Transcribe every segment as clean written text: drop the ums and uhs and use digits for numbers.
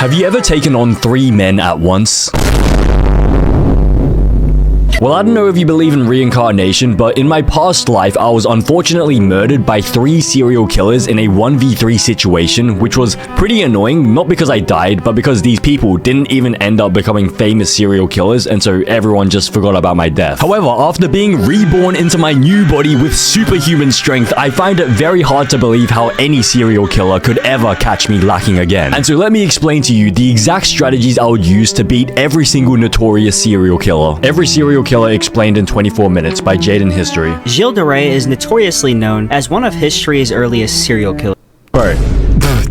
Have you ever taken on 3 men at once? Well, I don't know if you believe in reincarnation, but in my past life, I was unfortunately murdered by 3 serial killers in a 1v3 situation, which was pretty annoying, not because I died, but because these people didn't even end up becoming famous serial killers, and so everyone just forgot about my death. However, after being reborn into my new body with superhuman strength, I find it very hard to believe how any serial killer could ever catch me lacking again. And so let me explain to you the exact strategies I would use to beat every single notorious serial killer. Every serial killer explained in 24 minutes by Jaden History. Gilles de Rais is notoriously known as one of history's earliest serial killers. Bro,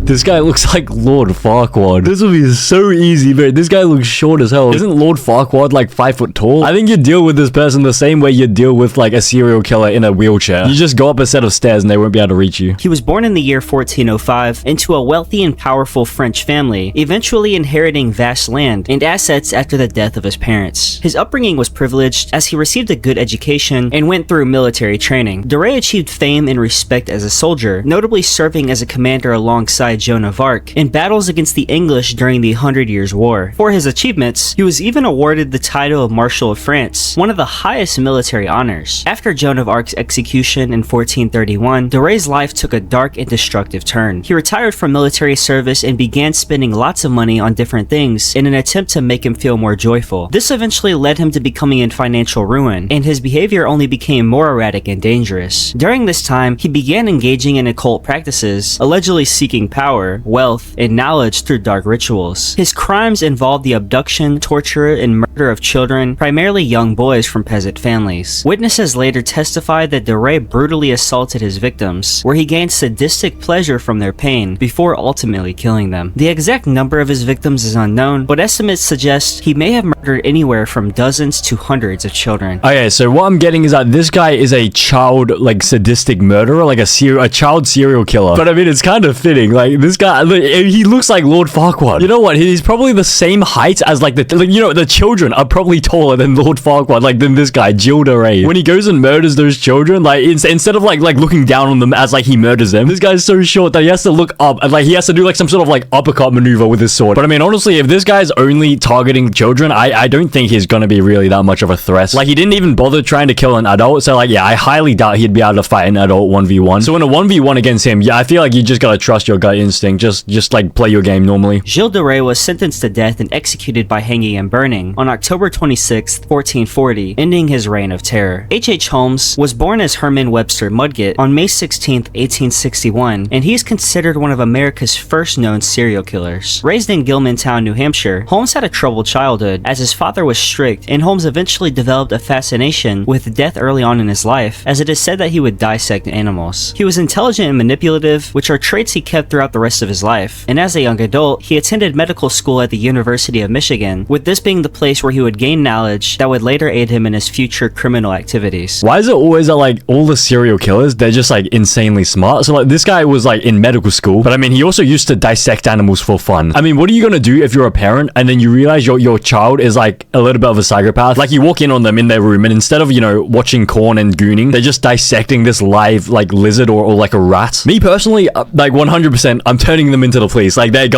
this guy looks like Lord Farquaad. This will be so easy, bro. This guy looks short as hell. Isn't Lord Farquaad like 5 foot tall? I think you deal with this person the same way you deal with like a serial killer in a wheelchair. You just go up a set of stairs and they won't be able to reach you. He was born in the year 1405 into a wealthy and powerful French family, eventually inheriting vast land and assets after the death of his parents. His upbringing was privileged as he received a good education and went through military training. De Rais achieved fame and respect as a soldier, notably serving as a commander alongside Joan of Arc in battles against the English during the 100 Years' War. For his achievements, he was even awarded the title of Marshal of France, one of the highest military honors. After Joan of Arc's execution in 1431, de Rais' life took a dark and destructive turn. He retired from military service and began spending lots of money on different things in an attempt to make him feel more joyful. This eventually led him to becoming in financial ruin, and his behavior only became more erratic and dangerous. During this time, he began engaging in occult practices, allegedly seeking power, wealth, and knowledge through dark rituals. His crimes involved the abduction, torture, and murder of children, primarily young boys from peasant families. Witnesses later testified that de Rais brutally assaulted his victims, where he gained sadistic pleasure from their pain before ultimately killing them. The exact number of his victims is unknown, but estimates suggest he may have murdered anywhere from dozens to hundreds of children. Okay, so what I'm getting is that this guy is a child, like, sadistic murderer, like a child serial killer. But I mean, it's kind of fitting. Like, this guy, he looks like Lord Farquaad. You know what? He's probably the same height as, like, the children are probably taller than Lord Farquaad, like, than this guy, Gilles de Rais. When he goes and murders those children, like, instead of, like looking down on them as, like, he murders them, this guy's so short that he has to look up, and, like, he has to do, like, some sort of, like, uppercut maneuver with his sword. But, I mean, honestly, if this guy's only targeting children, I don't think he's gonna be really that much of a threat. Like, he didn't even bother trying to kill an adult, so, like, yeah, I highly doubt he'd be able to fight an adult 1v1. So in a 1v1 against him, yeah, I feel like you just gotta trust your gut instinct. Just like, play your game normally. Gilles de Rais was sentenced to death and executed by hanging and burning on October 26, 1440, ending his reign of terror. H.H. Holmes was born as Herman Webster Mudgett on May 16, 1861, and he is considered one of America's first known serial killers. Raised in Gilmantown, New Hampshire, Holmes had a troubled childhood, as his father was strict, and Holmes eventually developed a fascination with death early on in his life, as it is said that he would dissect animals. He was intelligent and manipulative, which are traits he kept throughout the rest of his life, and as a young adult, he attended medical school at the University of Michigan, with this being the place where he would gain knowledge that would later aid him in his future criminal activities. Why is it always that, like, all the serial killers, they're just, like, insanely smart? So, like, this guy was, like, in medical school, but I mean, he also used to dissect animals for fun. I mean, what are you gonna do if you're a parent and then you realize your child is, like, a little bit of a psychopath? Like, you walk in on them in their room, and instead of, you know, watching Corn and gooning, they're just dissecting this live, like, lizard or like a rat. Me personally, like, 100%, I'm turning them into the police. Like, they're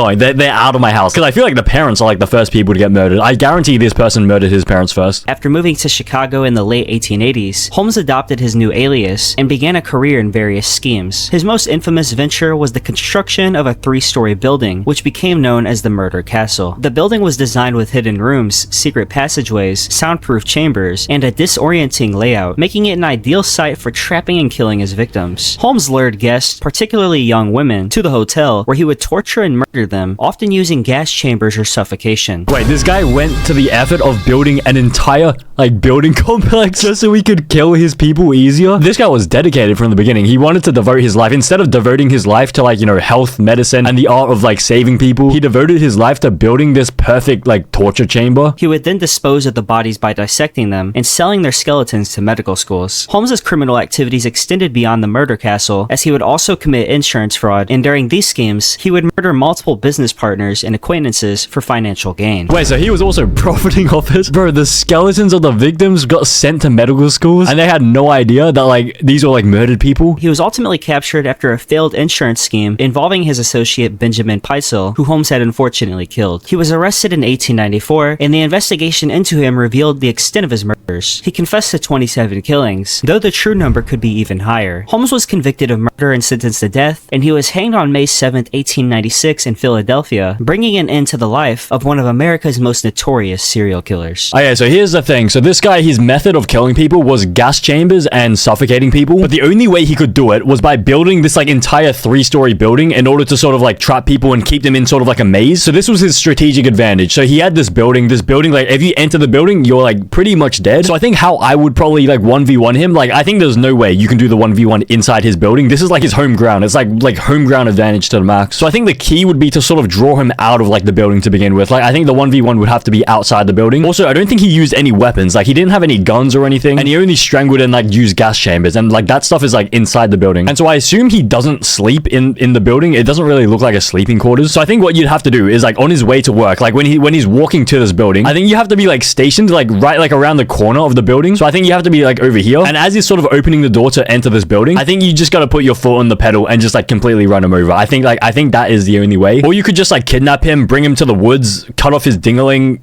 out of my house, because I feel like the parents are, like, the first people to get murdered. I guarantee this person murdered his parents first. After moving to Chicago in the late 1880s, Holmes adopted his new alias and began a career in various schemes. His most infamous venture was the construction of a 3-story building, which became known as the Murder Castle. The building was designed with hidden rooms, secret passageways, soundproof chambers, and a disorienting layout, making it an ideal site for trapping and killing his victims. Holmes lured guests, particularly young women, to the hotel, where he would torture and murder them, often using gas chambers or suffocation. Wait, this guy went to the effort of building an entire, like, building complex just so he could kill his people easier? This guy was dedicated from the beginning. He wanted to devote his life, instead of devoting his life to, like, you know, health, medicine, and the art of, like, saving people, he devoted his life to building this perfect, like, torture chamber. He would then dispose of the bodies by dissecting them and selling their skeletons to medical schools. Holmes's criminal activities extended beyond the Murder Castle, as he would also commit insurance fraud, and during these these schemes, he would murder multiple business partners and acquaintances for financial gain. Wait, so he was also profiting off this? Bro, the skeletons of the victims got sent to medical schools and they had no idea that like these were like murdered people? He was ultimately captured after a failed insurance scheme involving his associate Benjamin Peitzel, who Holmes had unfortunately killed. He was arrested in 1894, and the investigation into him revealed the extent of his murders. He confessed to 27 killings, though the true number could be even higher. Holmes was convicted of murder and sentenced to death, and he was hanged on May 7, 1896 in Philadelphia, bringing an end to the life of one of America's most notorious serial killers. Okay, so here's the thing. So this guy, his method of killing people was gas chambers and suffocating people, but the only way he could do it was by building this like entire 3-story building in order to sort of like trap people and keep them in sort of like a maze. So this was his strategic advantage. So he had this building, like if you enter the building, you're like pretty much dead. So I think how I would probably like 1v1 him, like I think there's no way you can do the 1v1 inside his building. This is like his home ground. It's like home ground advantage to the max. So I think the key would be to sort of draw him out of like the building to begin with. Like I think the 1v1 would have to be outside the building. Also, I don't think he used any weapons. Like he didn't have any guns or anything, and he only strangled and like used gas chambers, and like that stuff is like inside the building. And so I assume he doesn't sleep in the building. It doesn't really look like a sleeping quarters. So I think what you'd have to do is like on his way to work, like when he's walking to this building, I think you have to be like stationed like right like around the corner of the building. So I think you have to be like over here, and as he's sort of opening the door to enter this building, I think you just gotta put your foot on the pedal and just like completely run him over. I think that is the only way. Or you could just like kidnap him, bring him to the woods, cut off his dingling,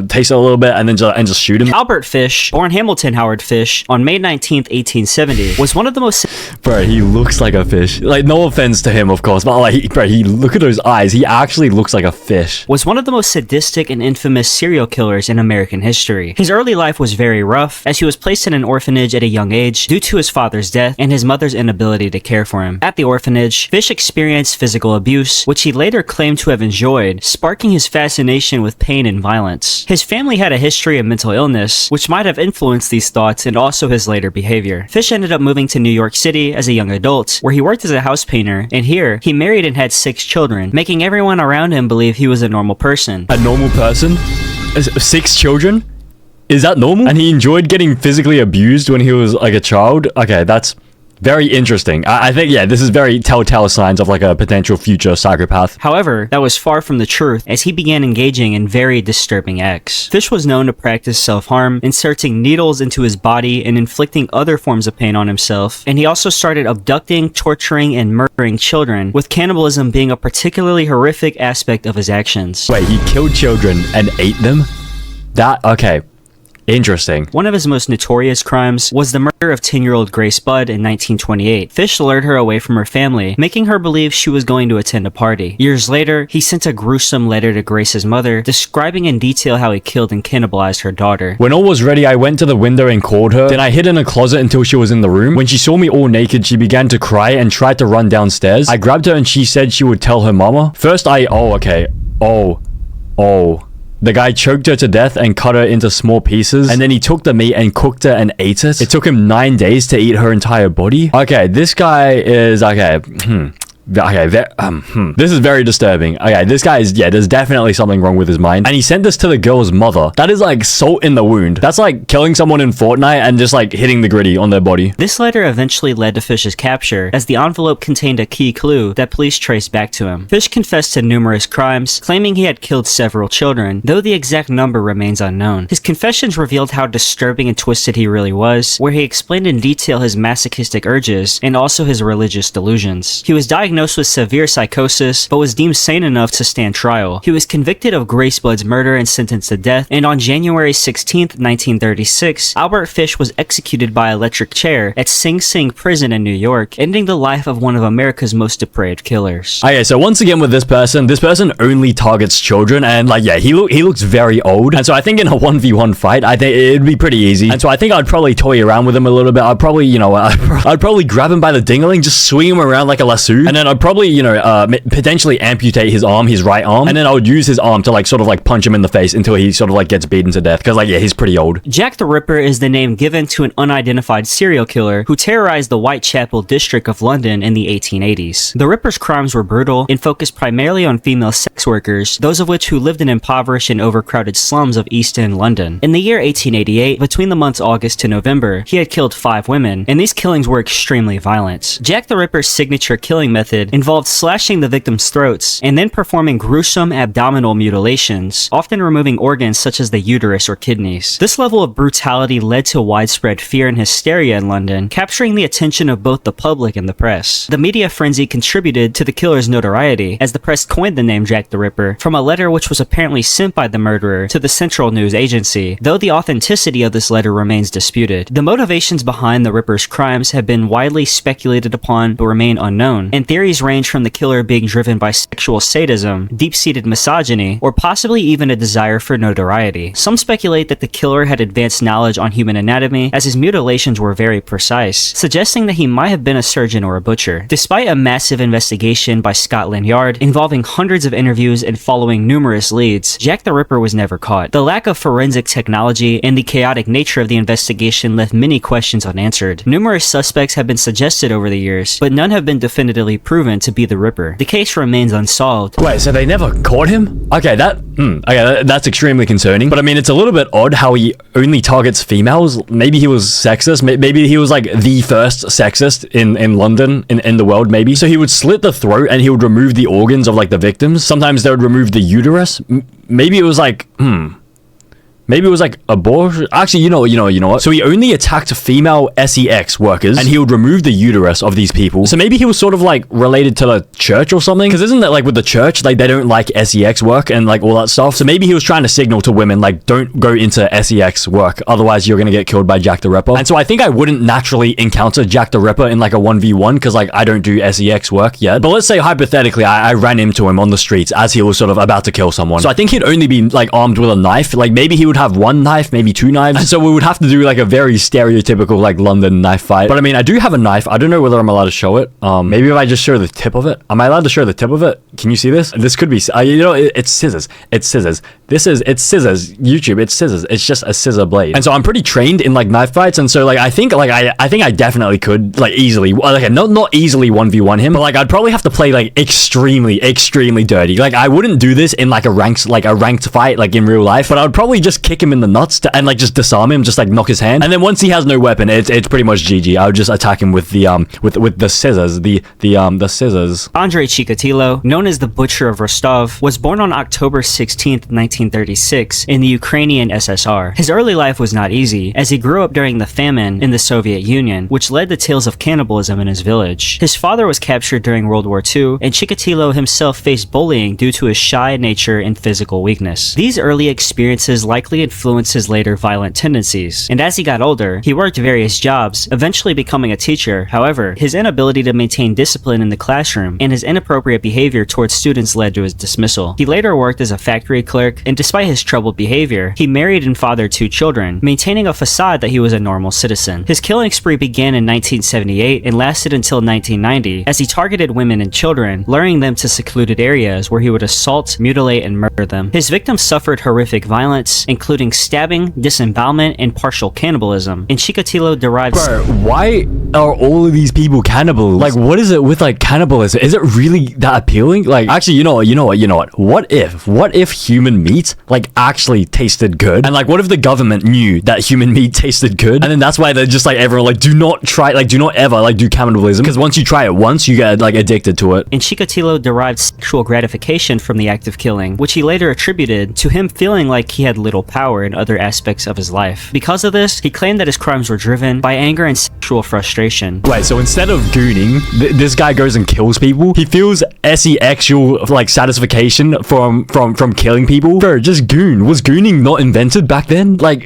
taste it a little bit, and then just shoot him. Albert Fish, born Hamilton Howard Fish on May 19th, 1870, was one of the most... Bro, he looks like a fish. Like, no offense to him, of course, but like, bro, look at those eyes. He actually looks like a fish. Was one of the most sadistic and infamous serial killers in American history. His early life was very rough, as he was placed in an orphanage at a young age due to his father's death and his mother's inability to care for him. At the orphanage, Fish experienced physical abuse, which he later claimed to have enjoyed, sparking his fascination with pain and violence. His family had a history of mental illness, which might have influenced these thoughts and also his later behavior. Fish ended up moving to New York City as a young adult, where he worked as a house painter, and here, he married and had 6 children, making everyone around him believe he was a normal person. A normal person? 6 children? Is that normal? And he enjoyed getting physically abused when he was like a child? Okay, that's very interesting. I think, yeah, this is very telltale signs of like a potential future psychopath. However, that was far from the truth, as he began engaging in very disturbing acts. Fish was known to practice self-harm, inserting needles into his body and inflicting other forms of pain on himself, and he also started abducting, torturing, and murdering children, with cannibalism being a particularly horrific aspect of his actions. Wait, he killed children and ate them? Okay. Interesting. One of his most notorious crimes was the murder of 10-year-old Grace Budd in 1928. Fish lured her away from her family, making her believe she was going to attend a party. Years later, he sent a gruesome letter to Grace's mother, describing in detail how he killed and cannibalized her daughter. When all was ready, I went to the window and called her. Then I hid in a closet until she was in the room. When she saw me all naked, she began to cry and tried to run downstairs. I grabbed her and she said she would tell her mama. First the guy choked her to death and cut her into small pieces, and then he took the meat and cooked it and ate it. It took him 9 days to eat her entire body. Okay, this guy is... This is very disturbing. Okay, this guy is, yeah, there's definitely something wrong with his mind. And he sent this to the girl's mother. That is like salt in the wound. That's like killing someone in Fortnite and just like hitting the gritty on their body. This letter eventually led to Fish's capture, as the envelope contained a key clue that police traced back to him. Fish confessed to numerous crimes, claiming he had killed several children, though the exact number remains unknown. His confessions revealed how disturbing and twisted he really was, where he explained in detail his masochistic urges and also his religious delusions. He was diagnosed with severe psychosis, but was deemed sane enough to stand trial. He was convicted of Grace Budd's murder and sentenced to death, and on January 16th, 1936, Albert Fish was executed by electric chair at Sing Sing Prison in New York, ending the life of one of America's most depraved killers. Okay, so once again with this person only targets children, and like, yeah, he looks very old, and so I think in a 1v1 fight, I think it'd be pretty easy, and so I think I'd probably toy around with him a little bit. I'd probably, I'd probably grab him by the dingling, just swing him around like a lasso, and then I'd probably, potentially amputate his right arm, and then I would use his arm to like sort of like punch him in the face until he sort of like gets beaten to death, because like, yeah, he's pretty old. Jack the Ripper is the name given to an unidentified serial killer who terrorized the Whitechapel district of London in the 1880s. The Ripper's crimes were brutal and focused primarily on female sex workers, those of which who lived in impoverished and overcrowded slums of East End London. In the year 1888, between the months August to November, he had killed 5 women, and these killings were extremely violent. Jack the Ripper's signature killing method method involved slashing the victim's throats and then performing gruesome abdominal mutilations, often removing organs such as the uterus or kidneys. This level of brutality led to widespread fear and hysteria in London, capturing the attention of both the public and the press. The media frenzy contributed to the killer's notoriety, as the press coined the name Jack the Ripper from a letter which was apparently sent by the murderer to the Central News Agency, though the authenticity of this letter remains disputed. The motivations behind the Ripper's crimes have been widely speculated upon but remain unknown, and theories range from the killer being driven by sexual sadism, deep-seated misogyny, or possibly even a desire for notoriety. Some speculate that the killer had advanced knowledge on human anatomy, as his mutilations were very precise, suggesting that he might have been a surgeon or a butcher. Despite a massive investigation by Scotland Yard involving hundreds of interviews and following numerous leads, Jack the Ripper was never caught. The lack of forensic technology and the chaotic nature of the investigation left many questions unanswered. Numerous suspects have been suggested over the years, but none have been definitively proven to be the Ripper. The case remains unsolved. Wait, so they never caught him? Okay, that's extremely concerning. But I mean, it's a little bit odd how he only targets females. Maybe he was sexist. Maybe he was like the first sexist in London, in the world, maybe. So he would slit the throat and he would remove the organs of like the victims. Sometimes they would remove the uterus. Maybe it was like, maybe it was like abortion. Actually, you know what? So he only attacked female sex workers and he would remove the uterus of these people. So maybe he was sort of like related to the church or something. Because isn't that like with the church, like they don't like sex work and like all that stuff. So maybe he was trying to signal to women like, don't go into sex work. Otherwise you're going to get killed by Jack the Ripper. And so I think I wouldn't naturally encounter Jack the Ripper in like a 1v1 because like I don't do sex work yet. But let's say hypothetically I ran into him on the streets as he was sort of about to kill someone. So I think he'd only be like armed with a knife. Like maybe he would have one knife, maybe two knives. And so we would have to do like a very stereotypical like London knife fight. But I mean, I do have a knife. I don't know whether I'm allowed to show it. Maybe if I just show the tip of it. Am I allowed to show the tip of it? Can you see this? This could be, it's scissors. It's scissors. It's scissors. YouTube, it's scissors. It's just a scissor blade. And so I'm pretty trained in like knife fights. And so like, I think I definitely could like easily, like not easily 1v1 him, but like I'd probably have to play like extremely dirty. Like I wouldn't do this in like a ranked fight, like in real life, but I would probably just kick him in the nuts and like just disarm him, just like knock his hand. And then once he has no weapon, it's pretty much GG. I would just attack him with the with the scissors, the scissors. Andrei Chikatilo, known as the Butcher of Rostov, was born on October 16th, 1936 in the Ukrainian SSR. His early life was not easy, as he grew up during the famine in the Soviet Union, which led to tales of cannibalism in his village. His father was captured during World War II, and Chikatilo himself faced bullying due to his shy nature and physical weakness. These early experiences likely influenced his later violent tendencies, and as he got older, he worked various jobs, eventually becoming a teacher. However, his inability to maintain discipline in the classroom and his inappropriate behavior towards students led to his dismissal. He later worked as a factory clerk, and despite his troubled behavior, he married and fathered 2 children, maintaining a facade that he was a normal citizen. His killing spree began in 1978 and lasted until 1990, as he targeted women and children, luring them to secluded areas where he would assault, mutilate, and murder them. His victims suffered horrific violence, including stabbing, disembowelment, and partial cannibalism, and Chikatilo derived— Bro, why are all of these people cannibals? Like, what is it with like cannibalism? Is it really that appealing? Like, actually, you know what? What if human meat like actually tasted good? And like, what if the government knew that human meat tasted good? And then that's why they're just like, everyone like, do not ever like do cannibalism, because once you try it once, you get like addicted to it. And Chikatilo derived sexual gratification from the act of killing, which he later attributed to him feeling like he had little power in other aspects of his life. Because of this, he claimed that his crimes were driven by anger and sexual frustration. Wait, so instead of gooning, this guy goes and kills people? He feels sexual like satisfaction from killing people? Bro, just goon. Was gooning not invented back then? Like,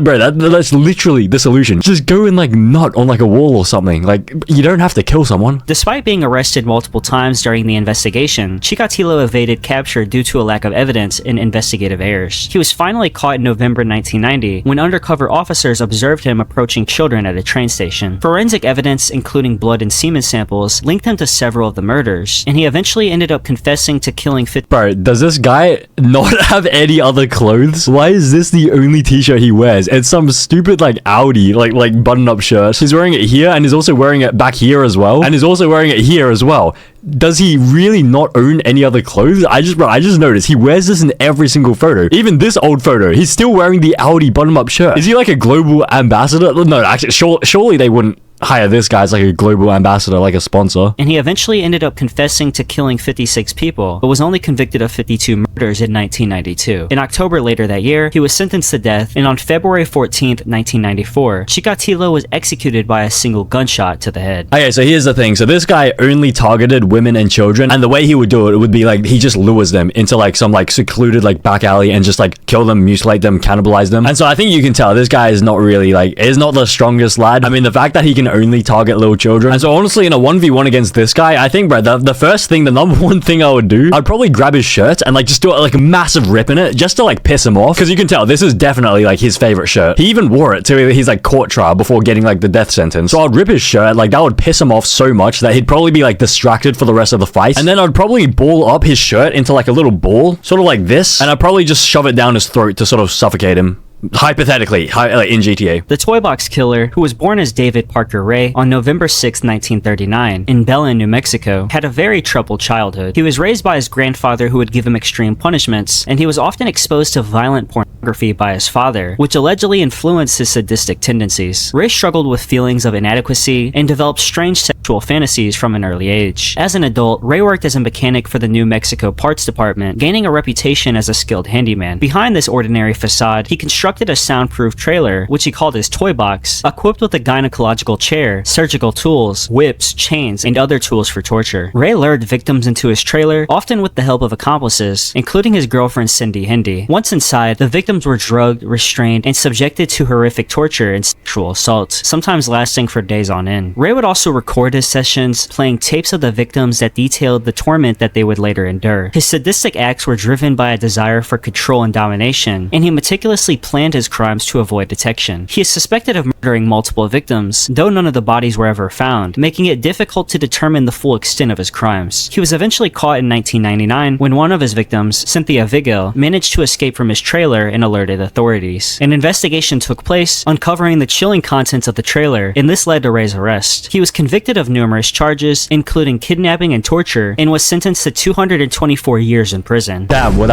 bro, that's literally the solution. Just go and like nut on like a wall or something. Like, you don't have to kill someone. Despite being arrested multiple times during the investigation, Chikatilo evaded capture due to a lack of evidence and investigative errors. He was finally caught in November 1990 when undercover officers observed him approaching children at a train station. Forensic evidence, including blood and semen samples, linked him to several of the murders, and he eventually ended up confessing to killing Bro, does this guy not have any other clothes? Why is this the only t-shirt he wears? It's some stupid like Audi like button-up shirt. He's wearing it here, and he's also wearing it back here as well, and he's also wearing it here as well. Does he really not own any other clothes? I just noticed he wears this in every single photo. Even this old photo, he's still wearing the Audi button-up shirt. Is he like a global ambassador? No, actually, surely they wouldn't. hire this guy as like a global ambassador, like a sponsor. And he eventually ended up confessing to killing 56 people, but was only convicted of 52 murders in 1992. In October later that year, he was sentenced to death, and on February 14th, 1994, Chikatilo was executed by a single gunshot to the head. Okay, so here's the thing. So this guy only targeted women and children, and the way he would do it would be like he just lures them into like some like secluded like back alley and just like kill them, mutilate them, cannibalize them. And so I think you can tell this guy is not really like, is not the strongest lad. I mean, the fact that he can only target little children. And so honestly, in a 1v1 against this guy, I think, bro, the first thing, the number one thing I would do, I'd probably grab his shirt and like just do like a massive rip in it just to like piss him off. Because you can tell this is definitely like his favorite shirt. He even wore it to his like court trial before getting like the death sentence. So I'd rip his shirt, like that would piss him off so much that he'd probably be like distracted for the rest of the fight. And then I'd probably ball up his shirt into like a little ball, sort of like this, and I'd probably just shove it down his throat to sort of suffocate him. Hypothetically, like in GTA. The Toy Box Killer, who was born as David Parker Ray on November 6, 1939, in Belen, New Mexico, had a very troubled childhood. He was raised by his grandfather, who would give him extreme punishments, and he was often exposed to violent pornography by his father, which allegedly influenced his sadistic tendencies. Ray struggled with feelings of inadequacy and developed strange sexual fantasies from an early age. As an adult, Ray worked as a mechanic for the New Mexico Parts Department, gaining a reputation as a skilled handyman. Behind this ordinary facade, he constructed a soundproof trailer, which he called his toy box, equipped with a gynecological chair, surgical tools, whips, chains, and other tools for torture. Ray lured victims into his trailer, often with the help of accomplices, including his girlfriend Cindy Hendy. Once inside, the victims were drugged, restrained, and subjected to horrific torture and sexual assault, sometimes lasting for days on end. Ray would also record his sessions, playing tapes of the victims that detailed the torment that they would later endure. His sadistic acts were driven by a desire for control and domination, and he meticulously planned his crimes to avoid detection. He is suspected of murdering multiple victims, though none of the bodies were ever found, making it difficult to determine the full extent of his crimes. He was eventually caught in 1999 when one of his victims, Cynthia Vigil, managed to escape from his trailer and alerted authorities. An investigation took place, uncovering the chilling contents of the trailer, and this led to Ray's arrest. He was convicted of numerous charges, including kidnapping and torture, and was sentenced to 224 years in prison. Damn, well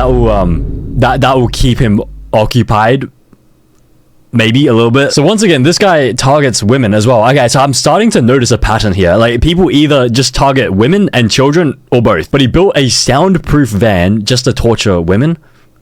that will keep him occupied. Maybe a little bit. So once again, this guy targets women as well. Okay, so I'm starting to notice a pattern here. Like, people either just target women and children or both. But he built a soundproof van just to torture women.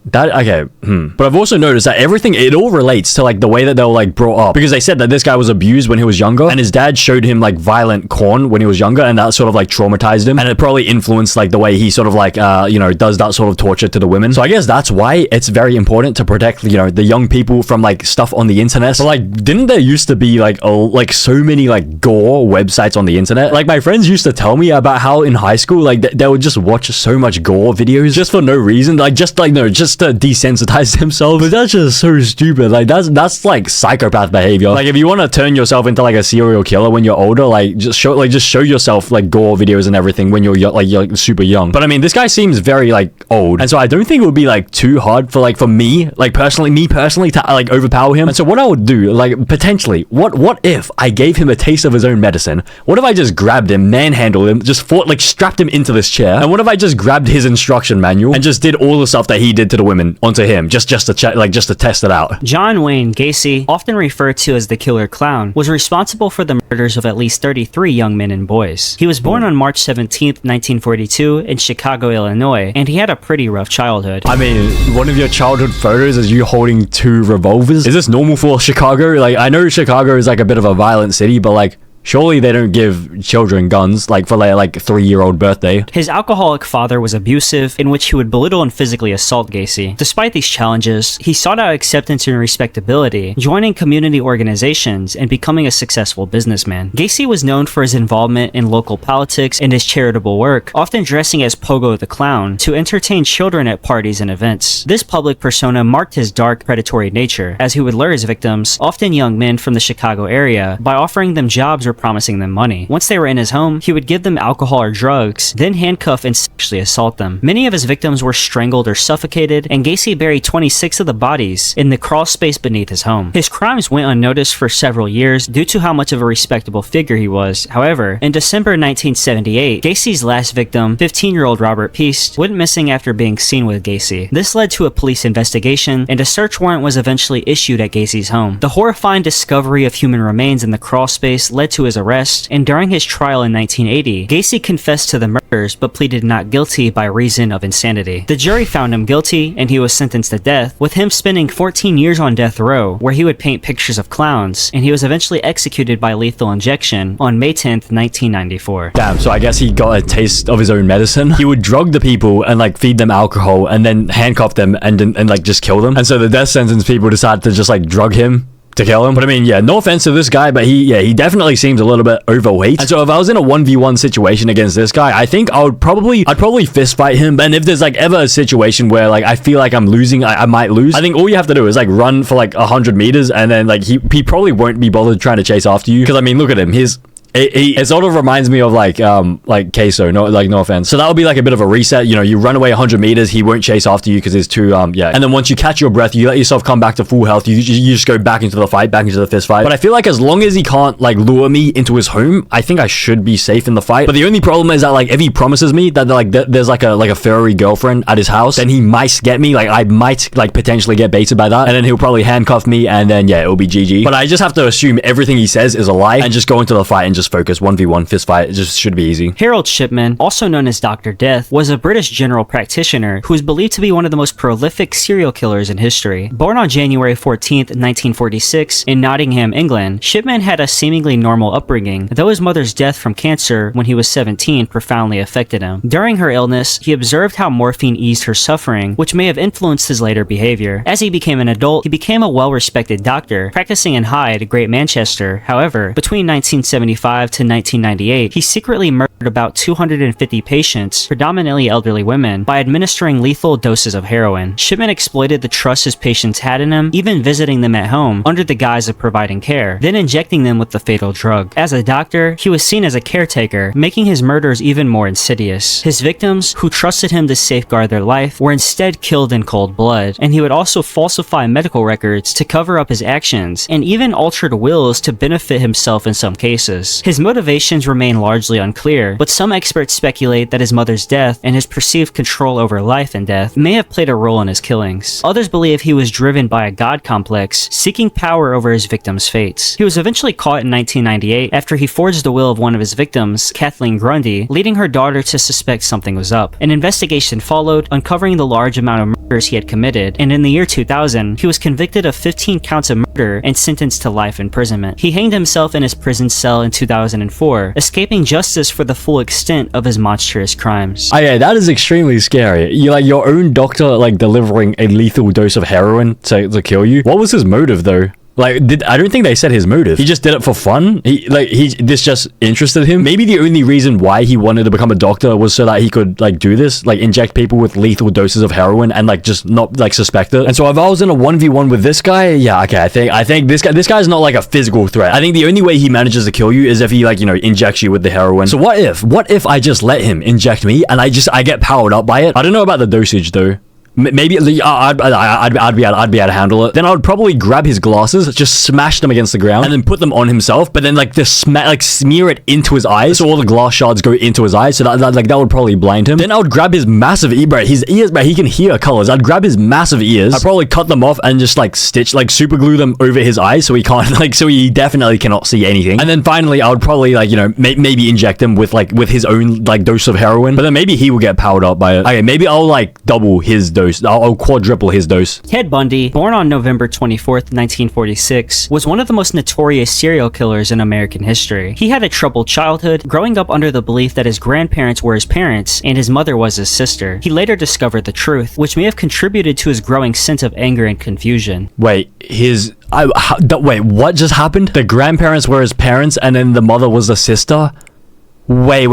That, okay, But I've also noticed that everything, it all relates to, like, the way that they were, like, brought up. Because they said that this guy was abused when he was younger, and his dad showed him, like, violent porn when he was younger, and that sort of, like, traumatized him. And it probably influenced, like, the way he sort of, like, does that sort of torture to the women. So I guess that's why it's very important to protect, the young people from, like, stuff on the internet. So, like, didn't there used to be, like, so many, like, gore websites on the internet? Like, my friends used to tell me about how in high school, like, they would just watch so much gore videos just for no reason. Like, just to desensitize themselves. But that's just so stupid. Like, that's like psychopath behavior. Like, if you want to turn yourself into like a serial killer when you're older, like just show yourself like gore videos and everything when you're super young. But I mean, this guy seems very like old, and so I don't think it would be like too hard for me personally to like overpower him. And so what I would do, like, potentially, what if I gave him a taste of his own medicine? What if I just grabbed him, manhandled him, just strapped him into this chair? And what if I just grabbed his instruction manual and just did all the stuff that he did to the women onto him, just to check, like, just to test it out? John Wayne Gacy, often referred to as the Killer Clown, was responsible for the murders of at least 33 young men and boys. He was born on March 17th, 1942 in Chicago, Illinois, and he had a pretty rough childhood. I mean, one of your childhood photos is you holding 2 revolvers. Is this normal for Chicago? Like, I know Chicago is like a bit of a violent city, but like, surely they don't give children guns, like, for their, like, 3-year-old birthday. His alcoholic father was abusive, in which he would belittle and physically assault Gacy. Despite these challenges, he sought out acceptance and respectability, joining community organizations and becoming a successful businessman. Gacy was known for his involvement in local politics and his charitable work, often dressing as Pogo the Clown to entertain children at parties and events. This public persona marked his dark, predatory nature, as he would lure his victims, often young men from the Chicago area, by offering them jobs or promising them money. Once they were in his home, he would give them alcohol or drugs, then handcuff and sexually assault them. Many of his victims were strangled or suffocated, and Gacy buried 26 of the bodies in the crawl space beneath his home. His crimes went unnoticed for several years due to how much of a respectable figure he was. However, in December 1978, Gacy's last victim, 15-year-old Robert Peast, went missing after being seen with Gacy. This led to a police investigation, and a search warrant was eventually issued at Gacy's home. The horrifying discovery of human remains in the crawl space led to to his arrest, and during his trial in 1980, Gacy confessed to the murders but pleaded not guilty by reason of insanity. The jury found him guilty, and he was sentenced to death, with him spending 14 years on death row, where he would paint pictures of clowns, and he was eventually executed by lethal injection on May 10th, 1994. Damn, so I guess he got a taste of his own medicine. He would drug the people and like feed them alcohol and then handcuff them and like just kill them. And so the death sentence people decided to just like drug him to kill him. But I mean, yeah, no offense to this guy, but he definitely seems a little bit overweight. And so if I was in a 1v1 situation against this guy, I think I'd probably fist fight him. And if there's like ever a situation where like I feel like I'm losing, I might lose, I think all you have to do is like run for like 100 meters, and then like he probably won't be bothered trying to chase after you. Because I mean, look at him. It sort of reminds me of like Queso, no offense. So that would be like a bit of a reset. You know, you run away 100 meters, he won't chase after you because it's too yeah. And then once you catch your breath, you let yourself come back to full health. You just go back into the fight, back into the fist fight. But I feel like as long as he can't like lure me into his home, I think I should be safe in the fight. But the only problem is that like if he promises me that like there's like a furry girlfriend at his house, then he might get me. Like I might like potentially get baited by that, and then he'll probably handcuff me, and then yeah, it'll be GG. But I just have to assume everything he says is a lie and just go into the fight and just focus. 1v1 fist fight. It just should be easy. Harold Shipman, also known as Dr. Death, was a British general practitioner who is believed to be one of the most prolific serial killers in history. Born on January 14th, 1946 in Nottingham, England, Shipman had a seemingly normal upbringing, though his mother's death from cancer when he was 17 profoundly affected him. During her illness, he observed how morphine eased her suffering, which may have influenced his later behavior. As he became an adult, he became a well-respected doctor, practicing in Hyde, Great Manchester. However, between 1975 to 1998, he secretly murdered about 250 patients, predominantly elderly women, by administering lethal doses of heroin. Shipman exploited the trust his patients had in him, even visiting them at home under the guise of providing care, then injecting them with the fatal drug. As a doctor, he was seen as a caretaker, making his murders even more insidious. His victims, who trusted him to safeguard their life, were instead killed in cold blood, and he would also falsify medical records to cover up his actions, and even altered wills to benefit himself in some cases. His motivations remain largely unclear, but some experts speculate that his mother's death and his perceived control over life and death may have played a role in his killings. Others believe he was driven by a god complex, seeking power over his victims' fates. He was eventually caught in 1998 after he forged the will of one of his victims, Kathleen Grundy, leading her daughter to suspect something was up. An investigation followed, uncovering the large amount of murders he had committed, and in the year 2000, he was convicted of 15 counts of murder and sentenced to life imprisonment. He hanged himself in his prison cell in 2004, escaping justice for the full extent of his monstrous crimes. Oh yeah, that is extremely scary. You like your own doctor like delivering a lethal dose of heroin to kill you. What was his motive though? Like, I don't think they said his motive. He just did it for fun. This just interested him. Maybe the only reason why he wanted to become a doctor was so that he could like do this, like inject people with lethal doses of heroin and like just not like suspect it. And so if I was in a 1v1 with this guy, yeah, okay, I think this guy's not like a physical threat. I think the only way he manages to kill you is if he like, you know, injects you with the heroin. So what if I just let him inject me and I get powered up by it? I don't know about the dosage though. Maybe I'd be able to handle it. Then I would probably grab his glasses, just smash them against the ground, and then put them on himself. But then like just smear it into his eyes, so all the glass shards go into his eyes. So that would probably blind him. Then I would grab his massive his ears, bro. He can hear colors. I'd grab his massive ears. I'd probably cut them off and just like stitch, like super glue them over his eyes, so he can't so he definitely cannot see anything. And then finally, I would probably like, you know, maybe inject him with his own like dose of heroin. But then maybe he will get powered up by it. Okay, maybe I'll like double his dose. I'll quadruple his dose. Ted Bundy, born on November 24th, 1946, was one of the most notorious serial killers in American history. He had a troubled childhood, growing up under the belief that his grandparents were his parents and his mother was his sister. He later discovered the truth, which may have contributed to his growing sense of anger and confusion. Wait, wait, what just happened? The grandparents were his parents and then the mother was the sister? Wait.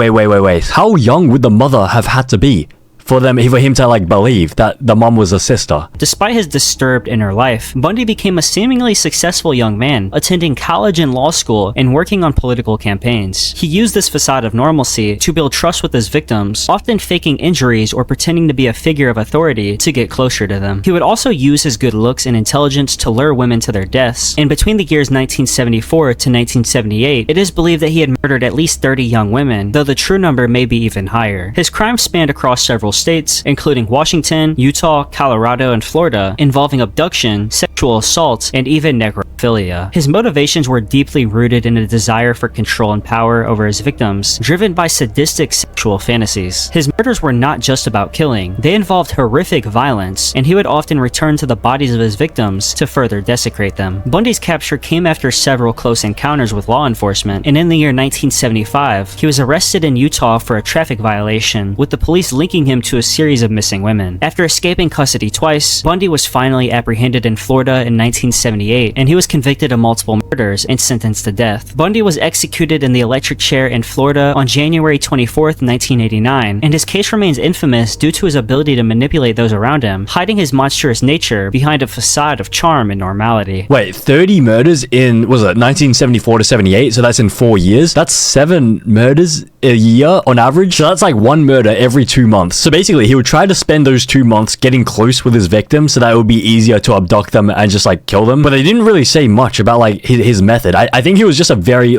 How young would the mother have had to be for him to like believe that the mom was a sister? Despite his disturbed inner life, Bundy became a seemingly successful young man, attending college and law school and working on political campaigns. He used this facade of normalcy to build trust with his victims, often faking injuries or pretending to be a figure of authority to get closer to them. He would also use his good looks and intelligence to lure women to their deaths, and between the years 1974 to 1978, it is believed that he had murdered at least 30 young women, though the true number may be even higher. His crimes spanned across several states, including Washington, Utah, Colorado, and Florida, involving abduction, sexual assault, and even necrophilia. His motivations were deeply rooted in a desire for control and power over his victims, driven by sadistic sexual fantasies. His murders were not just about killing, they involved horrific violence, and he would often return to the bodies of his victims to further desecrate them. Bundy's capture came after several close encounters with law enforcement, and in the year 1975, he was arrested in Utah for a traffic violation, with the police linking him to a series of missing women. After escaping custody twice, Bundy was finally apprehended in Florida in 1978, and he was convicted of multiple murders and sentenced to death. Bundy was executed in the electric chair in Florida on January 24th, 1989, and his case remains infamous due to his ability to manipulate those around him, hiding his monstrous nature behind a facade of charm and normality. Wait, 30 murders in, was it 1974 to 78? So that's in 4 years? That's 7 murders a year on average? So that's like 1 murder every 2 months. So basically, he would try to spend those 2 months getting close with his victims so that it would be easier to abduct them and just like kill them. But they didn't really say much about like his method. I think he was just a very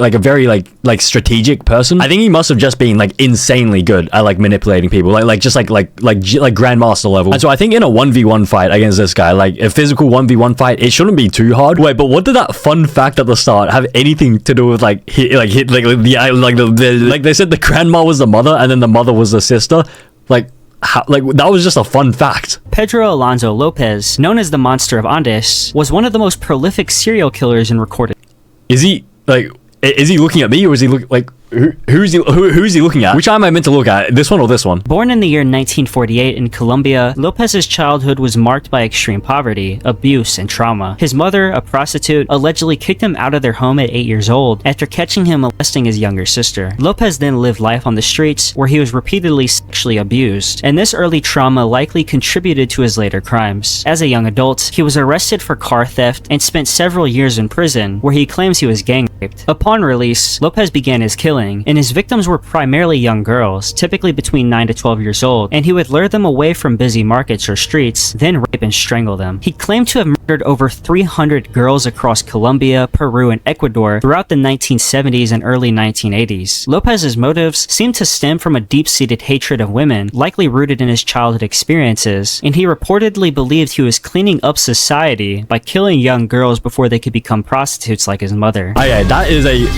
strategic person. I think he must have just been like insanely good at like manipulating people, like grandmaster level. And so I think in a 1v1 fight against this guy, like a physical 1v1 fight, it shouldn't be too hard. Wait, but what did that fun fact at the start have anything to do with like they said the grandma was the mother and then the mother was the sister? Like how, like that was just a fun fact. Pedro Alonso Lopez, known as the Monster of Andes, was one of the most prolific serial killers in recorded. Is he looking at me, or is he like who's he looking at? Which eye am I meant to look at? This one or this one? Born in the year 1948 in Colombia, Lopez's childhood was marked by extreme poverty, abuse, and trauma. His mother, a prostitute, allegedly kicked him out of their home at 8 years old after catching him molesting his younger sister. Lopez then lived life on the streets where he was repeatedly sexually abused, and this early trauma likely contributed to his later crimes. As a young adult, he was arrested for car theft and spent several years in prison where he claims he was gang raped. Upon release, Lopez began his killing, and his victims were primarily young girls, typically between 9 to 12 years old, and he would lure them away from busy markets or streets, then rape and strangle them. He claimed to have murdered over 300 girls across Colombia, Peru, and Ecuador throughout the 1970s and early 1980s. Lopez's motives seemed to stem from a deep-seated hatred of women, likely rooted in his childhood experiences, and he reportedly believed he was cleaning up society by killing young girls before they could become prostitutes like his mother. Oh yeah, that is a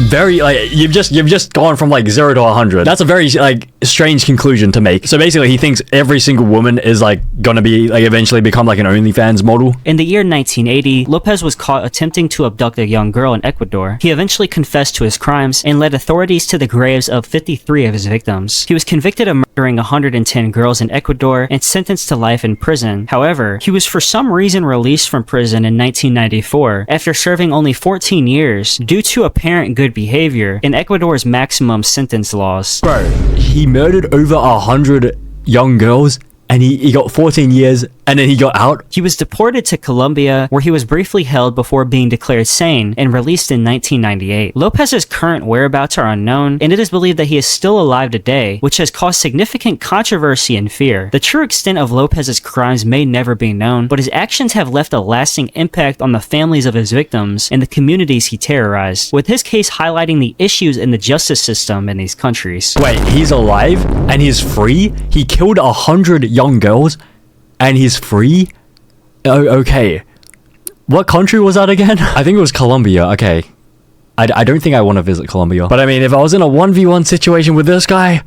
very, like, you've just gone from like 0 to 100. That's a very like strange conclusion to make. So basically he thinks every single woman is like gonna be like eventually become like an OnlyFans model. In the year 1980, Lopez was caught attempting to abduct a young girl in Ecuador. He eventually confessed to his crimes and led authorities to the graves of 53 of his victims. He was convicted of murdering 110 girls in Ecuador and sentenced to life in prison. However, he was for some reason released from prison in 1994 after serving only 14 years due to apparent good behavior in Ecuador's maximum sentence laws. Bro, he murdered over 100 young girls and he got 14 years and then he got out. He was deported to Colombia, where he was briefly held before being declared sane and released in 1998. Lopez's current whereabouts are unknown, and it is believed that he is still alive today, which has caused significant controversy and fear. The true extent of Lopez's crimes may never be known, but his actions have left a lasting impact on the families of his victims and the communities he terrorized, with his case highlighting the issues in the justice system in these countries. Wait, he's alive and he's free? He killed 100 young girls and he's free? Oh, okay. What country was that again? I think it was Colombia. Okay. I don't think I want to visit Colombia. But I mean, if I was in a 1v1 situation with this guy,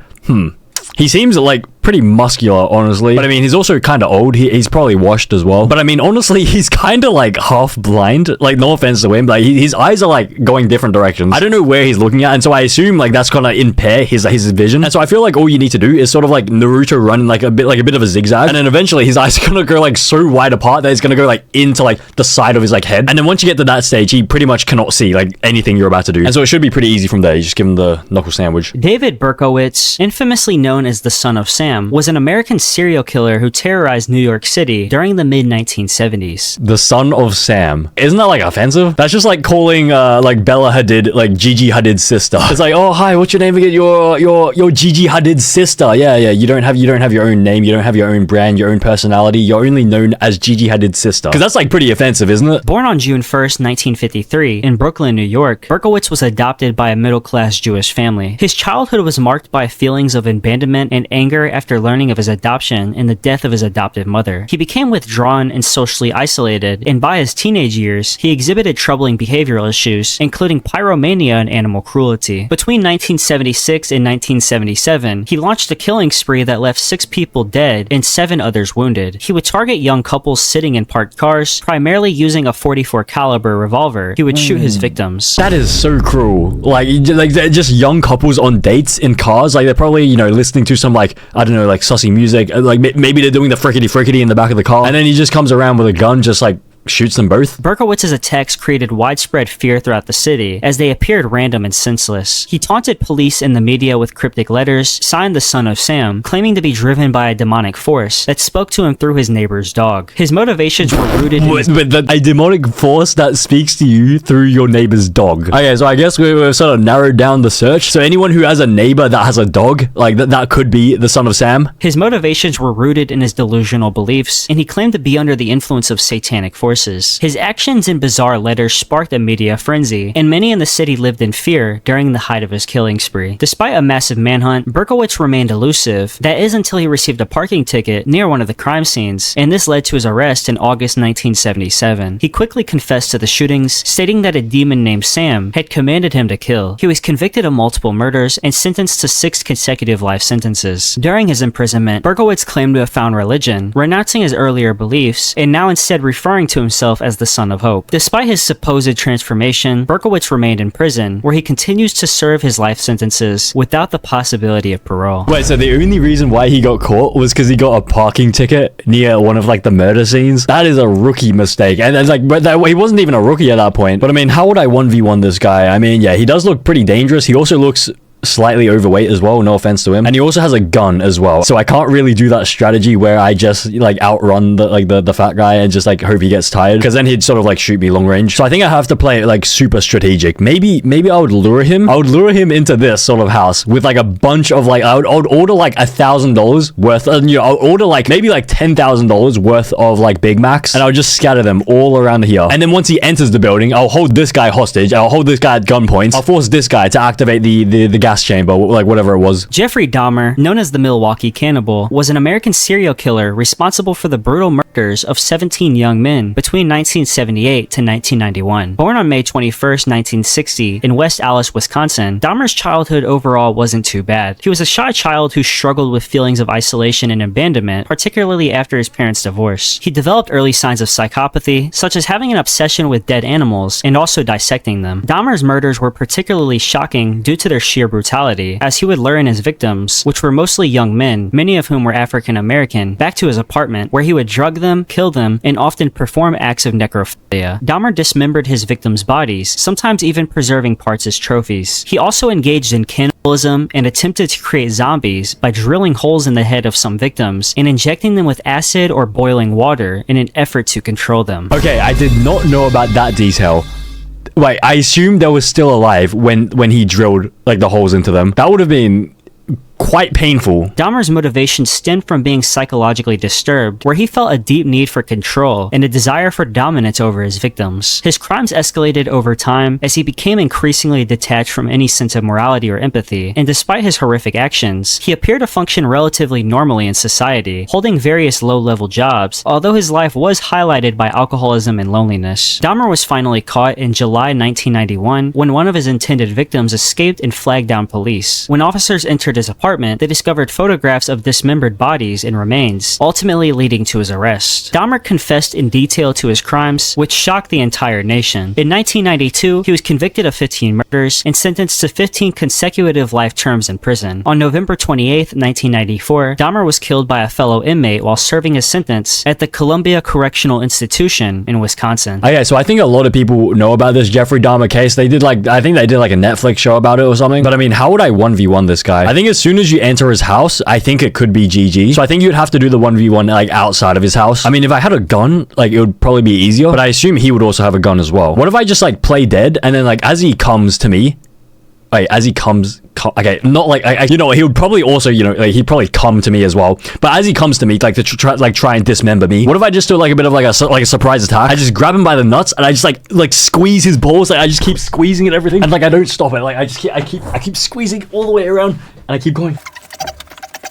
he seems like pretty muscular, honestly. But I mean, he's also kind of old. He's probably washed as well. But I mean, honestly, he's kind of like half blind. Like, no offense to him, but his eyes are like going different directions. I don't know where he's looking at, and so I assume like that's gonna impair his vision. And so I feel like all you need to do is sort of like Naruto run like a bit of a zigzag, and then eventually his eyes are gonna go like so wide apart that it's gonna go like into like the side of his like head. And then once you get to that stage, he pretty much cannot see like anything you're about to do. And so it should be pretty easy from there. You just give him the knuckle sandwich. David Berkowitz, infamously known as the Son of Sam, was an American serial killer who terrorized New York City during the mid-1970s. The Son of Sam. Isn't that like offensive? That's just like calling like Bella Hadid like Gigi Hadid's sister. It's like, oh hi, what's your name again? You're Gigi Hadid's sister. Yeah, you don't have your own name, you don't have your own brand, your own personality. You're only known as Gigi Hadid's sister. Because that's like pretty offensive, isn't it? Born on June 1st, 1953, in Brooklyn, New York, Berkowitz was adopted by a middle-class Jewish family. His childhood was marked by feelings of abandonment and anger after learning of his adoption and the death of his adoptive mother. He became withdrawn and socially isolated, and by his teenage years, he exhibited troubling behavioral issues, including pyromania and animal cruelty. Between 1976 and 1977, he launched a killing spree that left 6 people dead and 7 others wounded. He would target young couples sitting in parked cars, primarily using a .44 caliber revolver. He would shoot his victims. That is so cruel. Like they're just young couples on dates in cars. Like they're probably, you know, listening to some like, I don't know, like sussy music. Like maybe they're doing the frickety in the back of the car. And then he just comes around with a gun, just like shoots them both. Berkowitz's attacks created widespread fear throughout the city, as they appeared random and senseless. He taunted police and the media with cryptic letters, signed the Son of Sam, claiming to be driven by a demonic force that spoke to him through his neighbor's dog. His motivations were rooted in a demonic force that speaks to you through your neighbor's dog. Okay, so I guess we've sort of narrowed down the search. So anyone who has a neighbor that has a dog, like that could be the Son of Sam. His motivations were rooted in his delusional beliefs, and he claimed to be under the influence of satanic forces. His actions and bizarre letters sparked a media frenzy, and many in the city lived in fear during the height of his killing spree. Despite a massive manhunt, Berkowitz remained elusive. That is until he received a parking ticket near one of the crime scenes, and this led to his arrest in August 1977. He quickly confessed to the shootings, stating that a demon named Sam had commanded him to kill. He was convicted of multiple murders and sentenced to 6 consecutive life sentences. During his imprisonment, Berkowitz claimed to have found religion, renouncing his earlier beliefs, and now instead referring to himself as the Son of Hope. Despite his supposed transformation, Berkowitz remained in prison, where he continues to serve his life sentences without the possibility of parole. Wait, so the only reason why he got caught was because he got a parking ticket near one of like the murder scenes? That is a rookie mistake. And it's like, he wasn't even a rookie at that point. But I mean, how would I 1v1 this guy? I mean, yeah, he does look pretty dangerous. He also looks slightly overweight as well, no offense to him, and he also has a gun as well, so I can't really do that strategy where I just like outrun the fat guy and just like hope he gets tired, because then he'd sort of like shoot me long range. So I think I have to play it like super strategic. Maybe I would lure him into this sort of house with like a bunch of like I would order like $1,000 worth, you know, I'll order like maybe like $10,000 worth of like Big Macs, and I'll just scatter them all around here. And then once he enters the building, I'll hold this guy hostage, I'll hold this guy at gunpoint, I'll force this guy to activate the gas chamber, like whatever it was. Jeffrey Dahmer, known as the Milwaukee Cannibal, was an American serial killer responsible for the brutal murders of 17 young men between 1978 to 1991. Born on May 21st, 1960 in West Allis, Wisconsin, Dahmer's childhood overall wasn't too bad. He was a shy child who struggled with feelings of isolation and abandonment, particularly after his parents' divorce. He developed early signs of psychopathy, such as having an obsession with dead animals and also dissecting them. Dahmer's murders were particularly shocking due to their sheer brutality, as he would lure in his victims, which were mostly young men, many of whom were African American, back to his apartment, where he would drug them, kill them, and often perform acts of necrophilia. Dahmer dismembered his victims' bodies, sometimes even preserving parts as trophies. He also engaged in cannibalism and attempted to create zombies by drilling holes in the head of some victims and injecting them with acid or boiling water in an effort to control them. Okay, I did not know about that detail. Wait, I assumed they were still alive when he drilled like the holes into them. That would have been quite painful. Dahmer's motivation stemmed from being psychologically disturbed, where he felt a deep need for control and a desire for dominance over his victims. His crimes escalated over time as he became increasingly detached from any sense of morality or empathy, and despite his horrific actions, he appeared to function relatively normally in society, holding various low-level jobs, although his life was highlighted by alcoholism and loneliness. Dahmer was finally caught in July 1991 when one of his intended victims escaped and flagged down police. When officers entered his apartment, they discovered photographs of dismembered bodies and remains, ultimately leading to his arrest. Dahmer confessed in detail to his crimes, which shocked the entire nation. In 1992, he was convicted of 15 murders and sentenced to 15 consecutive life terms in prison. On November 28, 1994, Dahmer was killed by a fellow inmate while serving his sentence at the Columbia Correctional Institution in Wisconsin. Okay, so I think a lot of people know about this Jeffrey Dahmer case. I think they did like a Netflix show about it or something. But I mean, how would I 1v1 this guy? I think as soon as you enter his house, I think it could be GG. So I think you'd have to do the 1v1 like outside of his house. I mean, if I had a gun, like it would probably be easier, but I assume he would also have a gun as well. What if I just like play dead and then like as he comes to me, okay, not like, you know, he would probably also, you know, like, he'd probably come to me as well. But as he comes to me, like to try and dismember me, what if I just do like a bit of like a surprise attack? I just grab him by the nuts and I just like squeeze his balls. Like I just keep squeezing and everything, and like I don't stop it. Like I keep squeezing all the way around, and I keep going.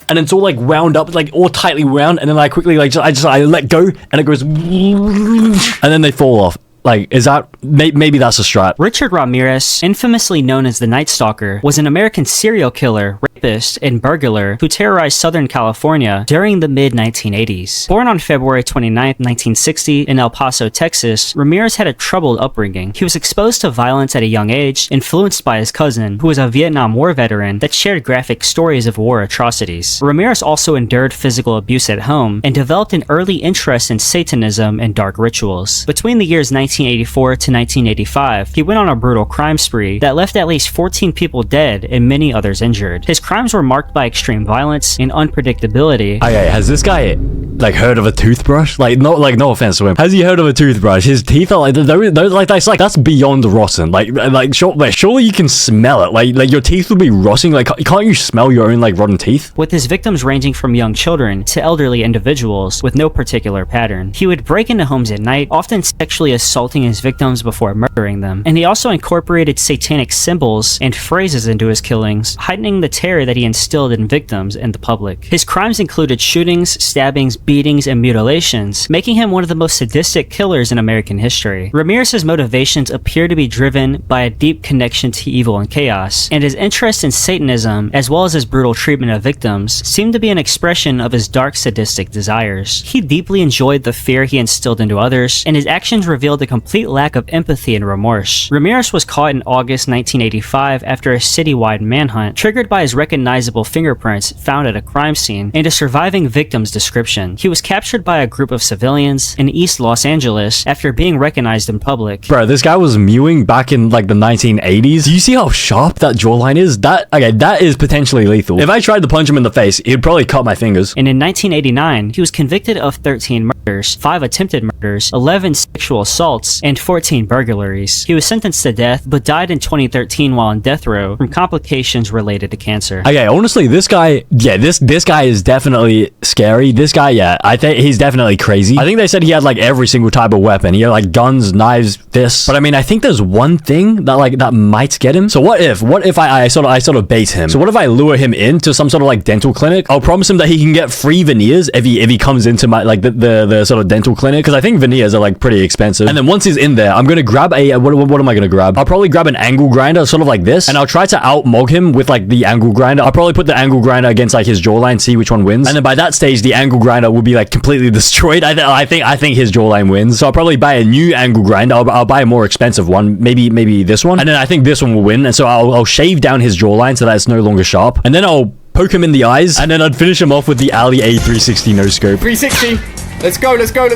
and it's all like wound up, like all tightly wound, and then I quickly like I let go, and it goes, and then they fall off. Like, is that... Maybe that's a strat. Richard Ramirez, infamously known as the Night Stalker, was an American serial killer, rapist, and burglar who terrorized Southern California during the mid-1980s. Born on February 29, 1960 in El Paso, Texas, Ramirez had a troubled upbringing. He was exposed to violence at a young age, influenced by his cousin, who was a Vietnam War veteran that shared graphic stories of war atrocities. Ramirez also endured physical abuse at home and developed an early interest in Satanism and dark rituals. Between the years 1984 to 1985, he went on a brutal crime spree that left at least 14 people dead and many others injured. His crimes were marked by extreme violence and unpredictability. Okay, has this guy like heard of a toothbrush? No offense to him. Has he heard of a toothbrush? His teeth are that's beyond rotten. Surely you can smell it. Like your teeth will be rotting. Like, can't you smell your own like rotten teeth? With his victims ranging from young children to elderly individuals with no particular pattern. He would break into homes at night, often sexually assaulting his victims before murdering them. And he also incorporated satanic symbols and phrases into his killings, heightening the terror that he instilled in victims and the public. His crimes included shootings, stabbings, beatings, and mutilations, making him one of the most sadistic killers in American history. Ramirez's motivations appear to be driven by a deep connection to evil and chaos, and his interest in Satanism, as well as his brutal treatment of victims, seemed to be an expression of his dark sadistic desires. He deeply enjoyed the fear he instilled into others, and his actions revealed a complete lack of empathy and remorse. Ramirez was caught in August 1985 after a citywide manhunt, triggered by his recognizable fingerprints found at a crime scene and a surviving victim's description. He was captured by a group of civilians in East Los Angeles after being recognized in public. Bro, this guy was mewing back in like the 1980s. Do you see how sharp that jawline is? That is potentially lethal. If I tried to punch him in the face, he'd probably cut my fingers. And in 1989, he was convicted of 13 murders, 5 attempted murders, 11 sexual assaults, and 14 burglaries. He was sentenced to death, but died in 2013 while on death row from complications related to cancer. Okay, honestly, this guy, this guy is definitely scary. This guy, I think he's definitely crazy. I think they said he had like every single type of weapon. He had like guns, knives, fists. But I mean, I think there's one thing that might get him. So what if I sort of bait him? So what if I lure him into some sort of like dental clinic? I'll promise him that he can get free veneers if he comes into my like the sort of dental clinic, because I think veneers are like pretty expensive. And then once he's in there, I'm gonna grab what am I gonna grab? I'll probably grab an angle grinder, sort of like this, and I'll try to outmog him with like the angle grinder. I'll probably put the angle grinder against like his jawline, see which one wins, and then by that stage the angle grinder will be like completely destroyed. I think his jawline wins, so I'll probably buy a new angle grinder. I'll buy a more expensive one, maybe this one, and then I think this one will win, and so I'll shave down his jawline so that it's no longer sharp, and then I'll poke him in the eyes, and then I'd finish him off with the Ali A360 no scope. 360. Let's go. Let's go,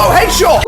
headshot!